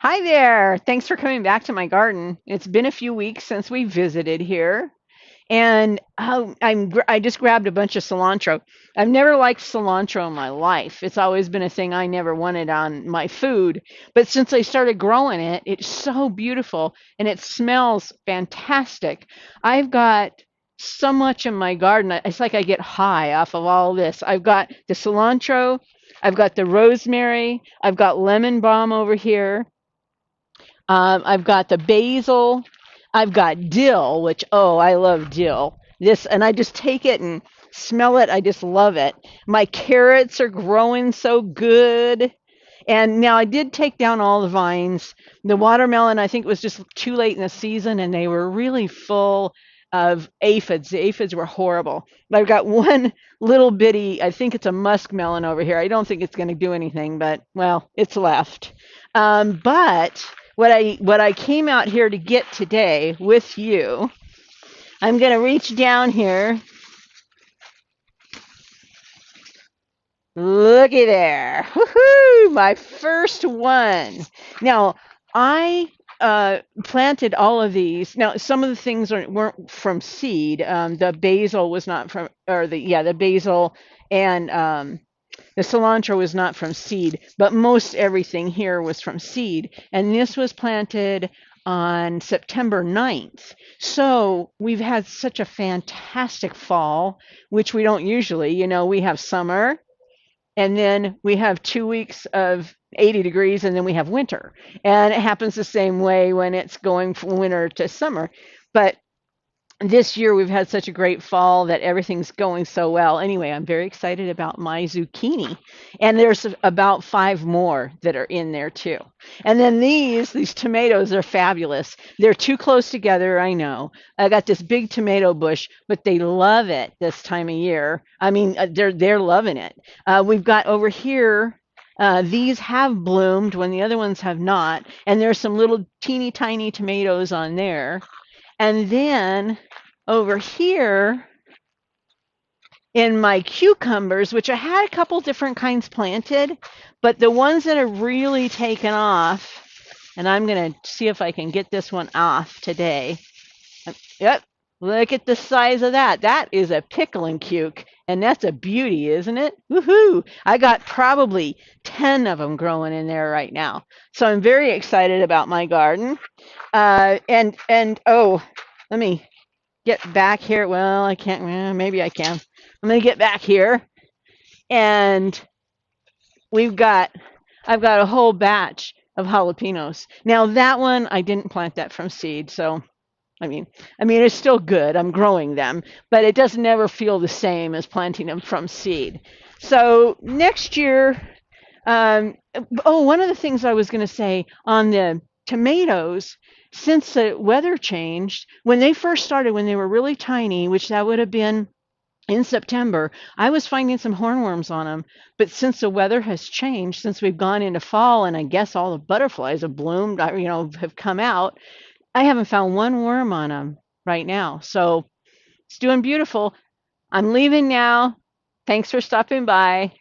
Hi there. Thanks for coming back to my garden. It's been a few weeks since we visited here, and I just grabbed a bunch of cilantro. I've never liked cilantro in my life. It's always been a thing I never wanted on my food. But since I started growing it, it's so beautiful and it smells fantastic. I've got so much in my garden. It's like I get high off of all this. I've got the cilantro, I've got the rosemary, I've got lemon balm over here. I've got the basil. I've got dill, which, oh, I love dill. And I just take it and smell it. I just love it. My carrots are growing so good. And now I did take down all the vines. The watermelon, I think it was just too late in the season and they were really full of aphids. The aphids were horrible. But I've got one little bitty, I think it's a muskmelon over here. I don't think it's going to do anything, but well, it's left. But what I came out here to get today with you, I'm going to reach down here. Looky there. Woohoo! My first one. Now, I planted all of these. Now, some of the things weren't from seed. The basil was not from, or the basil and the cilantro was not from seed, but most everything here was from seed. And this was planted on September 9th. So we've had such a fantastic fall, which we don't usually. We have summer, and then we have 2 weeks of 80 degrees, and then we have winter. And it happens the same way when it's going from winter to summer. But this year we've had such a great fall that everything's going so well. Anyway, I'm very excited about my zucchini. And there's about five more that are in there too. And then these tomatoes are fabulous. They're too close together, I know. I got this big tomato bush, but they love it this time of year. I mean, they're loving it. We've got over here these have bloomed when the other ones have not, and there's some little teeny tiny tomatoes on there. And then over here in my cucumbers, which I had a couple different kinds planted, but the ones that have really taken off, and I'm going to see if I can get this one off today. Yep, look at the size of that. That is a pickling cuke, and that's a beauty, isn't it? Woohoo! I got probably 10 of them growing in there right now. So I'm very excited about my garden. And oh, let me get back here. Well, I can't. Maybe I can. I'm gonna get back here, and we've got. I've got a whole batch of jalapenos. Now that one I didn't plant that from seed, so I mean it's still good. I'm growing them, but it doesn't ever feel the same as planting them from seed. So next year, um, oh, one of the things I was going to say on the tomatoes, since the weather changed, when they first started, when they were really tiny, which that would have been in September, I was finding some hornworms on them. But since the weather has changed, since we've gone into fall, and I guess all the butterflies have bloomed, have come out, I haven't found one worm on them right now. So it's doing beautiful. I'm leaving now. Thanks for stopping by.